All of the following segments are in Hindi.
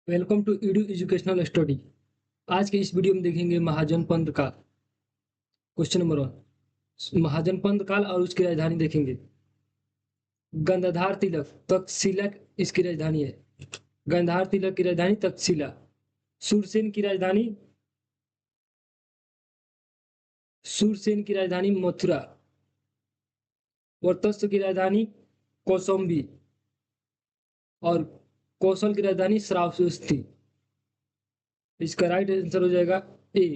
Welcome to edu educational study. आज के इस वीडियो में देखेंगे महाजन पंत काल। क्वेश्चन नंबर 1, महाजन पंत काल और उसकी राजधानी देखेंगे। गंगाधार तिलक तक्षशिला इसकी राजधानी है। गंगाधार तिलक की राजधानी तक्षशिला। सूरसेन की राजधानी मथुरा। वर्चस्व की राजधानी कौशाम्बी और कौशल की राजधानी श्रावस्ती। इसका राइट आंसर हो जाएगा ए।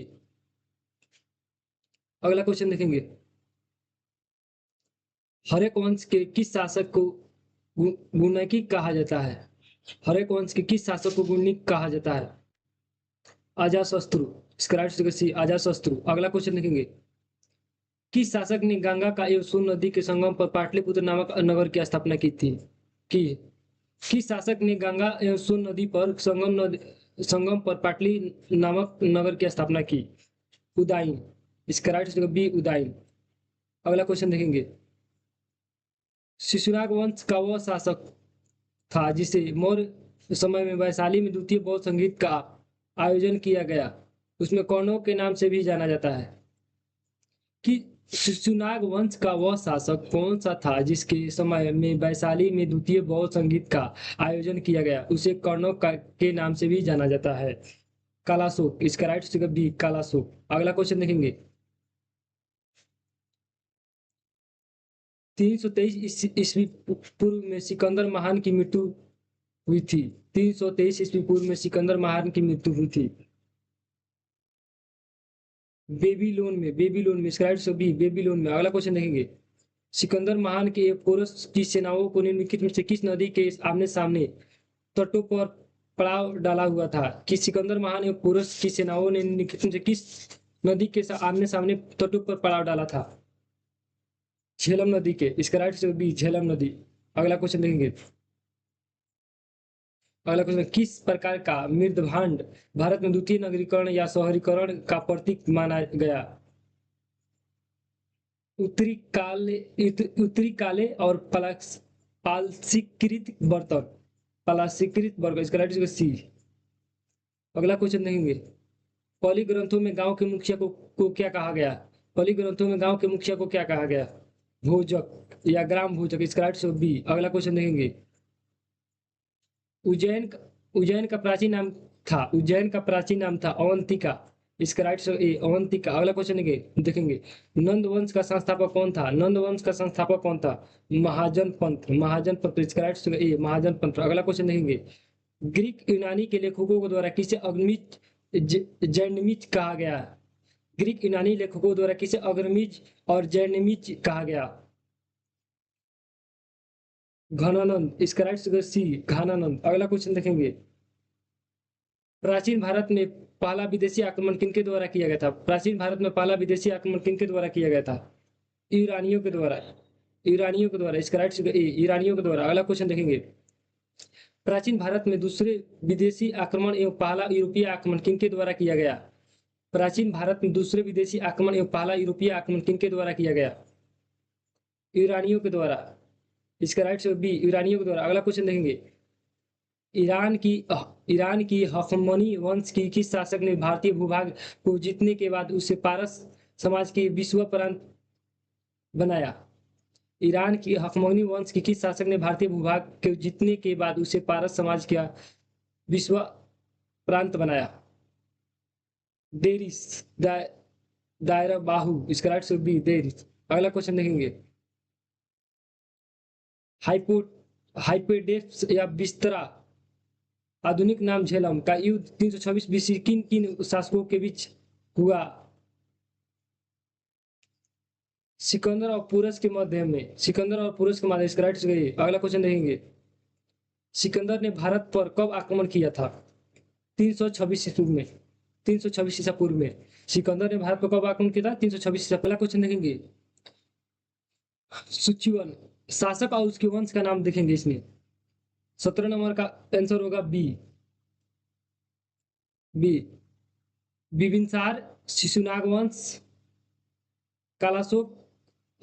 अगला क्वेश्चन देखेंगे। हरेक वंश के किस शासक को गुणकी कहा जाता है? हरेक वंश के किस शासक को गुणिक कहा जाता है? अजातशत्रु। इसका राइट आंसर सी, अजातशत्रु। अगला क्वेश्चन देखेंगे। किस शासक ने गंगा का एवं सोन नदी के संगम पर पाटलिपुत्र नामक नगर की स्थापना की थी? की किस शासक ने गंगा एवं सोन नदी पर संगम पर पाटली नामक नगर की स्थापना की? उदयन। इसका राइट आंसर बी, उदयन। अगला क्वेश्चन देखेंगे। शिशुनाग वंश का वह शासक था जिसे मौर्य समय में वैशाली में द्वितीय बौद्ध संगीत का आयोजन किया गया। उसमें कौनों के नाम से भी जाना जाता है। कि शिशुनाग वंश का वह शासक कौन सा था जिसके समय में वैशाली में द्वितीय बौद्ध संगीत का आयोजन किया गया? उसे कौनों के नाम से भी जाना जाता है। कालाशोक। इसका राइट आंसर बी, कालाशोक। अगला क्वेश्चन देखेंगे। 323 ईस्वी पूर्व में सिकंदर महान की मृत्यु हुई थी। 323 ईस्वी पूर्व में सिकंदर महान की मृत्यु हुई थी। बेबीलोन में इसका राइट आंसर बी, बेबीलोन में। अगला क्वेश्चन देखेंगे। सिकंदर महान के पोरस की सेनाओं को निम्नलिखित में से किस नदी के आमने सामने तटों पर पड़ाव डाला हुआ था? कि सिकंदर महान एवं पोरस की सेनाओं ने निम्नलिखित में से किस नदी के आमने सामने तटों पर पड़ाव डाला था? झेलम नदी के। इसका राइट आंसर बी, झेलम नदी। अगला क्वेश्चन देखेंगे। अगला क्वेश्चन। किस प्रकार का मृदभांड भारत में द्वितीय नगरीकरण या शहरीकरण का प्रतीक माना गया? उत्तरी काले और पालसीकृत बर्तन। पालसीकृत बर्तन। इसका राइट आंसर सी। अगला क्वेश्चन देखेंगे। पाली ग्रंथों में गांव के मुखिया को क्या कहा गया? पाली ग्रंथों में गांव के मुखिया को क्या कहा गया? भोजक या ग्राम भोजक। इसका राइट आंसर बी। अगला क्वेश्चन देखेंगे। उज्जैन उज्जैन का प्राचीन नाम था अवंतिका। इसका राइट आंसर ए, अवंतिका। अगला क्वेश्चन देखेंगे। नंद वंश का संस्थापक कौन था? महाजन पंत। इसका राइट आंसर ए, महाजन पंत। अगला क्वेश्चन देखेंगे। ग्रीक यूनानी के लेखकों के द्वारा किसे अग्निज जैनमिज कहा गया? ग्रीक यूनानी लेखकों द्वारा किसे अग्रमिज और जैनमिज कहा गया? घनानंद। इसका राइट आंसर सी, घनानंद। अगला क्वेश्चन देखेंगे। प्राचीन भारत में पहला विदेशी आक्रमण किनके द्वारा किया गया था? प्राचीन भारत में पहला विदेशी आक्रमण किनके द्वारा किया गया था? ईरानियों के द्वारा। इसका राइट आंसर ए, ईरानियों के द्वारा। अगला क्वेश्चन देखेंगे। प्राचीन भारत में दूसरे विदेशी आक्रमण एवं पहला यूरोपीय आक्रमण किनके द्वारा किया गया? प्राचीन भारत में दूसरे विदेशी आक्रमण एवं पहला यूरोपीय आक्रमण किनके द्वारा किया गया? ईरानियों के द्वारा। इसका राइट आंसर बी, ईरानियों के द्वारा। अगला क्वेश्चन देखेंगे। ईरान की ईरान की हखमनी वंश की किस शासक ने भारतीय भूभाग को जीतने के बाद उसे पारस समाज के विश्व प्रांत बनाया? ईरान की हखमनी वंश की किस शासक ने भारतीय भूभाग को जीतने के बाद उसे पारस समाज का विश्व प्रांत बनाया? देरिस दायरा बाहू। इसका राइट आंसर बी, देरिस। अगला क्वेश्चन देखेंगे। हाइपो हाइपेडेप्स या बिस्तरा आधुनिक नाम झेलम का युद्ध 326 बीसी किन किन शासकों के बीच हुआ? सिकंदर और पुरस के मध्य में। इसका राइट आंसर है। अगला क्वेश्चन देखेंगे। सिकंदर ने भारत पर कब आक्रमण किया था? 326 ईस्वी में। 326 ईसा पूर्व में सिकंदर ने भारत पर कब आक्रमण किया था? 326 ईसा। पहला क्वेश्चन देखेंगे। सुचिवन शासक और उसके वंश का नाम देखेंगे इसमें। 17 नंबर का आंसर होगा बी, बी। बिबिनसार, शिशुनाग वंश, कालाशोक,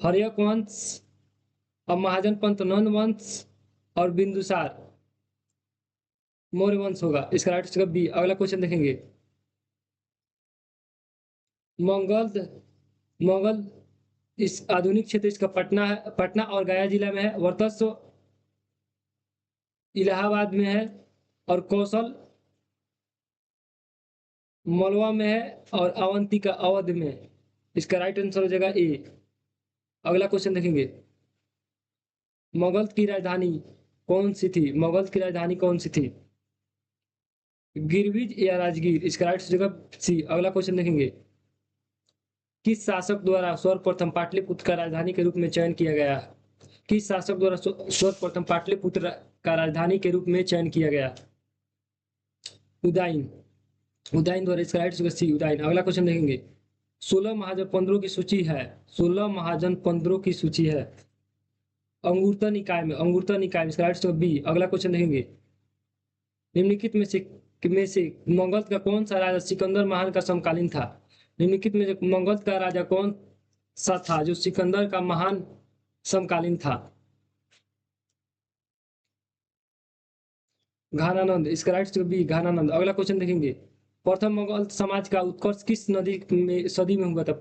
हर्यक वंश और महाजन पंत नंद वंश और बिंदुसार। मौर्य वंश होगा, इसका राइट आंसर बी। अगला क्वेश्चन देखेंगे, मंगल मंगल इस आधुनिक क्षेत्र इसका पटना है, पटना और गया जिला में है। वर्चस्व इलाहाबाद में है, और कौशल मलवा में है, और अवंतिका अवध में है। इसका राइट आंसर हो जाएगा ए। अगला क्वेश्चन देखेंगे, मगध की राजधानी कौन सी थी? मगध की राजधानी कौन सी थी? गिरविज या राजगीर? इसका राइट जगह सी। अगला क्वेश्चन देखेंगे, किस शासक द्वारा सर्वप्रथम पाटलिपुत्र का राजधानी के रूप में चयन किया गया? किस शासक द्वारा सर्वप्रथम पाटलिपुत्र का राजधानी के रूप में चयन किया गया? उदयन। उदयन द्वारा। इसका राइट जगह सी, उदयन। अगला क्वेश्चन देखेंगे, 16 महाजन पंद्रों की सूची है। 16 महाजन पंद्रों की सूची है अंगुरता निकाय में। अंगुरता निकाय में। इसका राइट जगह बी। अगला क्वेश्चन देखेंगे, निम्नलिखित में से मगध का कौन सा राजा सिकंदर महान का समकालीन था? निम्नलिखित में से मगध का राजा कौन सा था जो सिकंदर का महान समकालीन था? घानानंद। इसका राइट आंसर बी, घानानंद। अगला क्वेश्चन देखेंगे, प्रथम मुगल समाज का उत्कर्ष किस सदी में हुआ था?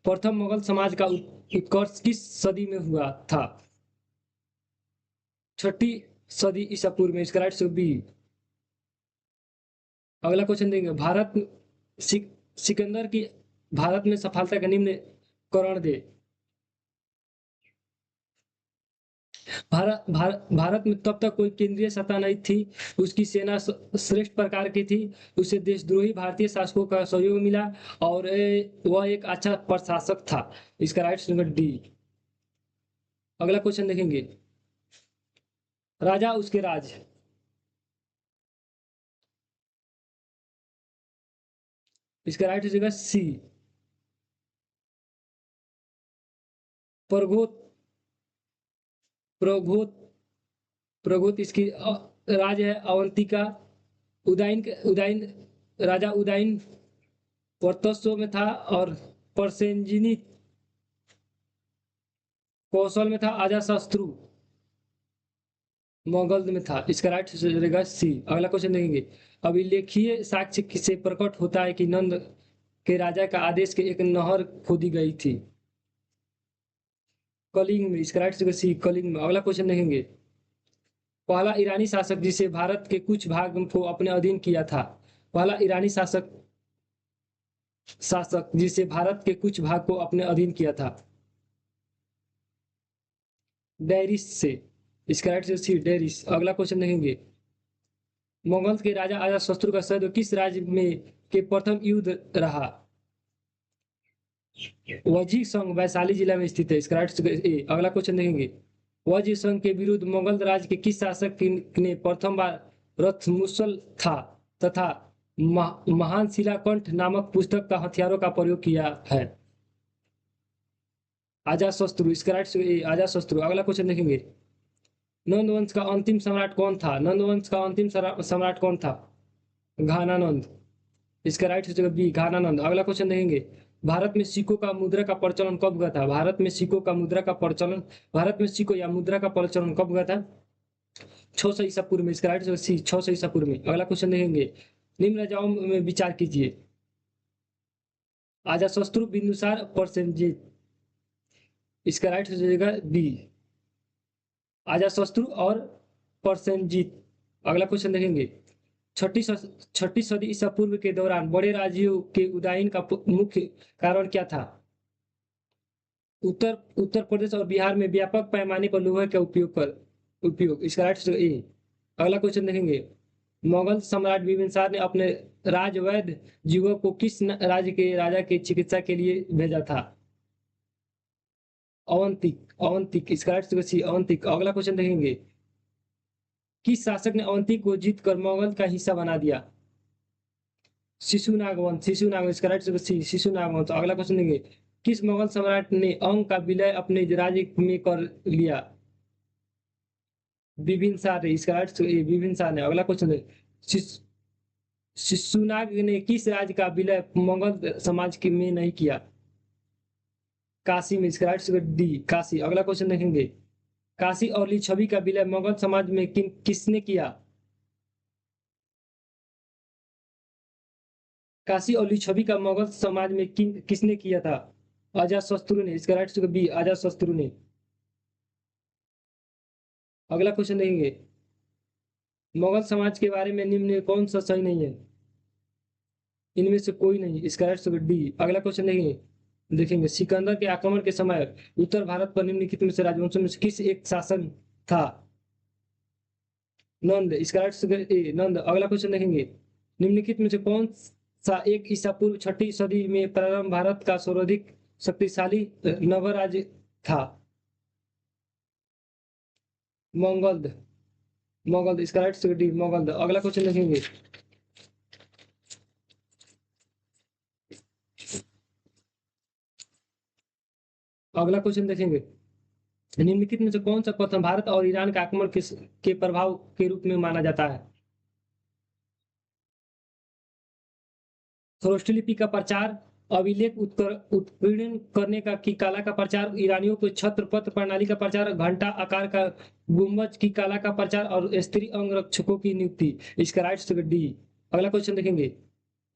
प्रथम मुगल समाज का उत्कर्ष किस सदी में हुआ था? 6ठी सदी ईसा पूर्व में। इसका राइट आंसर बी। अगला क्वेश्चन देंगे, सिकंदर की भारत में सफलता का निम्न करण दे। भारत में तब तक कोई केंद्रीय सत्ता नहीं थी, उसकी सेना श्रेष्ठ प्रकार की थी, उसे देशद्रोही भारतीय शासकों का सहयोग मिला, और वह एक अच्छा प्रशासक था। इसका राइट आंसर डी। अगला क्वेश्चन देखेंगे, राजा उसके राज। इसका राइट आंसर सी, प्रगोत। प्रगोत प्रगोत इसकी राज है अवंतिका। उदयन राजा उदयन वर्चस्व में था, और परसेंजिनी कौशल में था। अजाशत्रु मगध में था। इसका राइट रहेगा सी। अगला क्वेश्चन देखेंगे, अभिलेखीय साक्ष्य से प्रकट होता है कि नंद के राजा का आदेश के एक नहर खोदी गई थी। कलिंग में। इसका राइट रहेगा सी, कलिंग में। अगला क्वेश्चन देखेंगे, पहला ईरानी शासक जिसे भारत के कुछ भाग को अपने अधीन किया था। पहला ईरानी शासक जिसे भारत के कुछ भाग को अपने अधीन किया था। डेरिस से। इसका राइट सी, डेरिस। अगला क्वेश्चन देखेंगे, मुगल के राजा अजातशत्रु का सैन्य किस राज्य में के प्रथम युद्ध रहा? वजीर संघ वैशाली जिला में स्थित है। इसका राइट ए। अगला क्वेश्चन देखेंगे, वजीर संघ के विरुद्ध मुगल राज्य के किस शासक ने प्रथम बार रथमुसल था तथा महान शिलाकंठ नामक पुस्तक का हथियारों का प्रयोग किया है? अजातशत्रु। इसका राइट ए, अजातशत्रु। अगला क्वेश्चन देखेंगे, नंद वंश का अंतिम सम्राट कौन था? नंद वंश का अंतिम सम्राट कौन था? घानानंद। इसका राइट हो जाएगा बी, घानानंद। अगला क्वेश्चन देखेंगे, भारत में सिक्कों का मुद्रा का प्रचलन कब हुआ था? भारत में सिक्कों का मुद्रा का प्रचलन, भारत में सिक्कों या मुद्रा का प्रचलन कब हुआ था? 600 ईसा पूर्व में। इसका राइट हो सी, 600 ईसा पूर्व में। अगला क्वेश्चन देखेंगे, निम्न राजाओं में विचार कीजिए। अजातशत्रु, बिंदुसार, परसेनजीत। इसका राइट हो जाएगा बी, अजातशत्रु और परसेनजीत। अगला क्वेश्चन देखेंगे, छठी सदी ईसा पूर्व के दौरान बड़े राज्यों के उदयन का मुख्य कारण क्या था? उत्तर प्रदेश और बिहार में व्यापक पैमाने पर लोहे का उपयोग। इसका राइट ए। अगला क्वेश्चन देखेंगे, मुगल सम्राट बिंबिसार ने अपने राजवैद्य युवक को किस राज्य के राजा की चिकित्सा के लिए भेजा था? अवंतिक। अवंतिक। इसका राइट सी, अवंतिक। अगला क्वेश्चन देखेंगे, किस शासक ने अवंतिक को जीतकर मुगल का हिस्सा बना दिया? शिशुनाग वंश। शिशुनाग। इसका राइट सी, शिशुनाग वंश। अगला क्वेश्चन देंगे, किस मुगल सम्राट ने अंग का विलय अपने राज्य में कर लिया? बिबिनसार। इसका राइट बिबिनसार ने। अगला क्वेश्चन है, शिशुनाग ने किस राज्य का विलय मुगल समाज के में नहीं किया? काशी में। इसका राइट डी, काशी। अगला क्वेश्चन देखेंगे, काशी और लिच्छवी का विलय मुगल समाज में किसने किया? नक्काशी और लिच्छवी का मुगल समाज में किसने किया था? अजातशत्रु ने। इसका राइट बी, अजातशत्रु ने। अगला क्वेश्चन देखेंगे, मुगल समाज के बारे में निम्न में कौन सा सही नहीं है? इनमें से कोई नहीं। इसका राइट डी। अगला क्वेश्चन देखेंगे, सिकंदर के आक्रमण के समय उत्तर भारत पर निम्नलिखित में से राजवंशों में से किस एक शासन था? नंद। इसका राइट ए, नंद। अगला क्वेश्चन देखेंगे, निम्नलिखित में से कौन सा एक ईसा पूर्व 6वीं सदी में प्रारंभ भारत का सर्वाधिक शक्तिशाली नवराज्य था? मंगध। मंगध। इसका राइट डी, मंगध। अगला क्वेश्चन देखेंगे, अगला क्वेश्चन देखेंगे, निम्नलिखित में से कौन सा कथन भारत और ईरान का आक्रमण के प्रभाव के रूप में माना जाता है? खरोष्ठी लिपि का प्रचार, अभिलेख उत्कीर्ण करने का की कला का प्रचार, ईरानियों को छत्रपत्र प्रणाली का प्रचार, घंटा आकार का गुंबज की कला का प्रचार और स्त्री अंगरक्षकों की नियुक्ति। इसका राइट डी। अगला क्वेश्चन देखेंगे,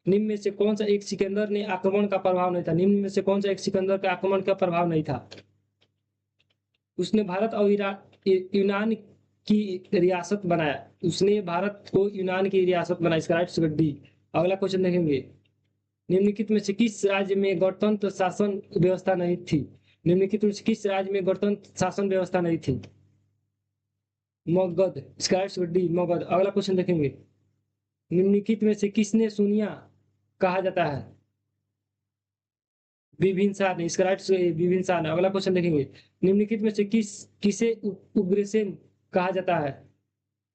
निम्न में से कौन सा एक सिकंदर ने आक्रमण का प्रभाव नहीं था? निम्न में से कौन सा एक सिकंदर का आक्रमण का प्रभाव नहीं था? उसने भारत और यूनान की रियासत बनाया। उसने भारत को यूनान की रियासत बनाई। इसका राइट डी। अगला क्वेश्चन देखेंगे, निम्नलिखित में से किस राज्य में गणतंत्र शासन व्यवस्था नहीं थी? निम्नलिखित में से किस राज्य में गणतंत्र शासन व्यवस्था नहीं थी? मगध। इसका राइट डी, मगध। अगला क्वेश्चन देखेंगे, निम्नलिखित में से किसने शून्य कहा जाता है? बिम्बिसार ने। इसका राइट बिम्बिसार ने। अगला क्वेश्चन देखेंगे, निम्नलिखित में से किसे उग्रसेन कहा जाता है?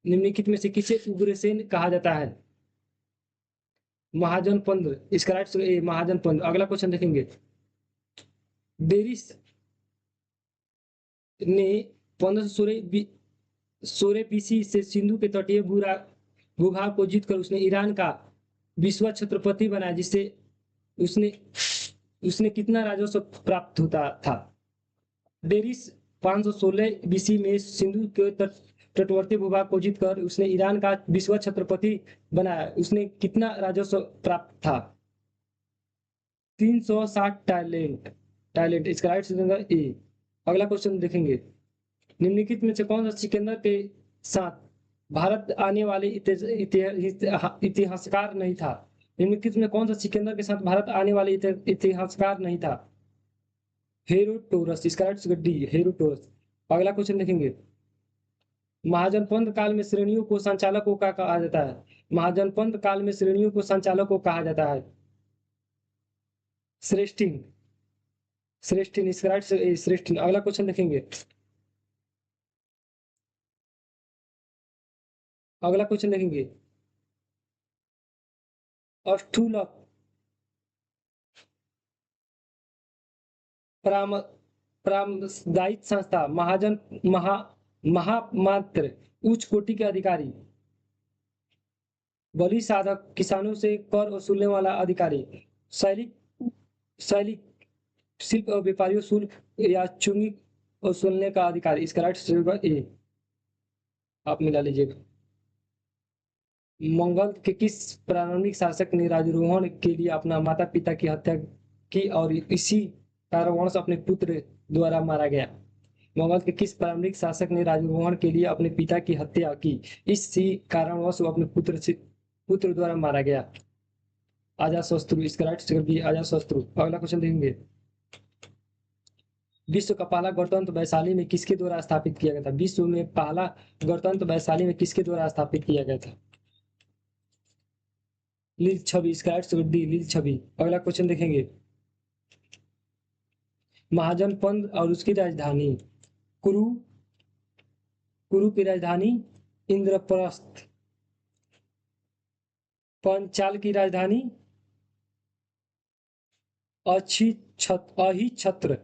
निम्नलिखित में से किसे उग्रसेन कहा जाता है? महाजनपद। इसका राइट महाजनपद। अगला क्वेश्चन देखेंगे, डेरिस ने 1516 बीसी से सिंधु के तटीय भूभाग को जीतकर उसने ईरान का विश्व छत्रपति बनाया, जिससे उसने कितना राजस्व प्राप्त होता था? डेरिस 516 बीसी में सिंधु के तटवर्ती भूभाग को जीतकर उसने ईरान का विश्व छत्रपति बनाया। उसने कितना राजस्व प्राप्त था? 360 टैलेंट। इसका राइट ए। अगला क्वेश्चन देखेंगे, निम्नलिखित में से कौन सा सिकंदर के साथ भारत आने वाले इतिहासकार नहीं था? निम्नलिखित में कौन सा सिकंदर के साथ भारत आने वाले इतिहासकार नहीं था? हेरोडोटस। इसका राइट डी, हेरोडोटस। अगला क्वेश्चन देखेंगे, महाजनपद काल में श्रेणियों को संचालकों का कहा जाता है? महाजनपद काल में श्रेणियों को संचालकों कहा जाता है? श्रेष्ठिन। श्रेष्ठिन। इसका राइट श्रेष्ठिन। अगला क्वेश्चन देखेंगे, अगला क्वेश्चन देखेंगे, अष्टुलक प्रामदायित संस्था महाजन महामात्र उच्च कोटि के अधिकारी, बलि साधक किसानों से कर वसूलने वाला अधिकारी, शैलिक शैलिक शिल्प और व्यापारियों शुल्क या चुंगी वसूलने का अधिकारी। इसका राइट ए। आप मिला लीजिएगा। मंगल के किस प्रारंभिक शासक ने राजरोहण के लिए अपना माता पिता की हत्या की और इसी कारणवश अपने पुत्र द्वारा मारा गया? मंगल के किस प्रारंभिक शासक ने राजरोहण के लिए अपने पिता की हत्या की, इसी कारणवश वो अपने पुत्र द्वारा मारा गया? अजातशत्रु। इसका राइट बी, अजातशत्रु। अगला क्वेश्चन देखेंगे, विश्व का पहला गणतंत्र वैशाली में किसके द्वारा स्थापित किया गया था? विश्व में पहला गणतंत्र वैशाली में किसके द्वारा स्थापित किया गया था? लिच्छवी। इसका राइट डी, लिच्छवी। अगला क्वेश्चन देखेंगे, महाजनपद और उसकी राजधानी? कुरु। कुरु की राजधानी इंद्रप्रस्थ। पंचाल की राजधानी अहिछत्र।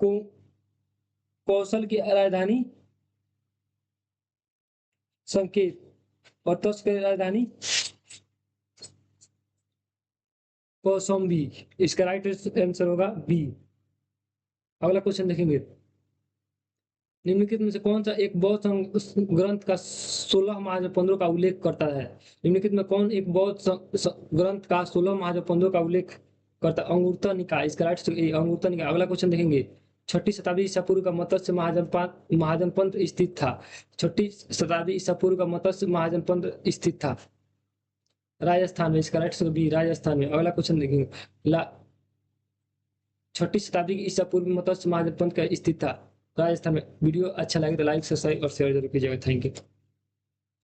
को कौशल की राजधानी संकेत। और तस की राजधानी कौशाम्बी। इसका राइट आंसर होगा बी। अगला क्वेश्चन देखेंगे, निम्नलिखित में से कौन सा एक बौद्ध ग्रंथ का 16 महाजनपदों का उल्लेख करता है? निम्नलिखित में कौन एक बौद्ध ग्रंथ का 16 महाजनपदों का उल्लेख करता है? अंगुत्तर निकाय। इसका राइट ए अंगुत्तर निकाय। अगला क्वेश्चन देखेंगे, 6ठी शताब्दी ईसा पूर्व का मत्स्य महाजनपद स्थित था। 6ठी शताब्दी ईसा पूर्व का मत्स्य महाजनपद स्थित था राजस्थान में। इसका राइट बी राजस्थान में। अगला क्वेश्चन देखेंगे, 6ठी शताब्दी ईसा पूर्व में मत्स्य महाजनपद का स्थित था राजस्थान में। वीडियो अच्छा लगे तो लाइक सब्सक्राइब और शेयर जरूर कीजिएगा। Thank you.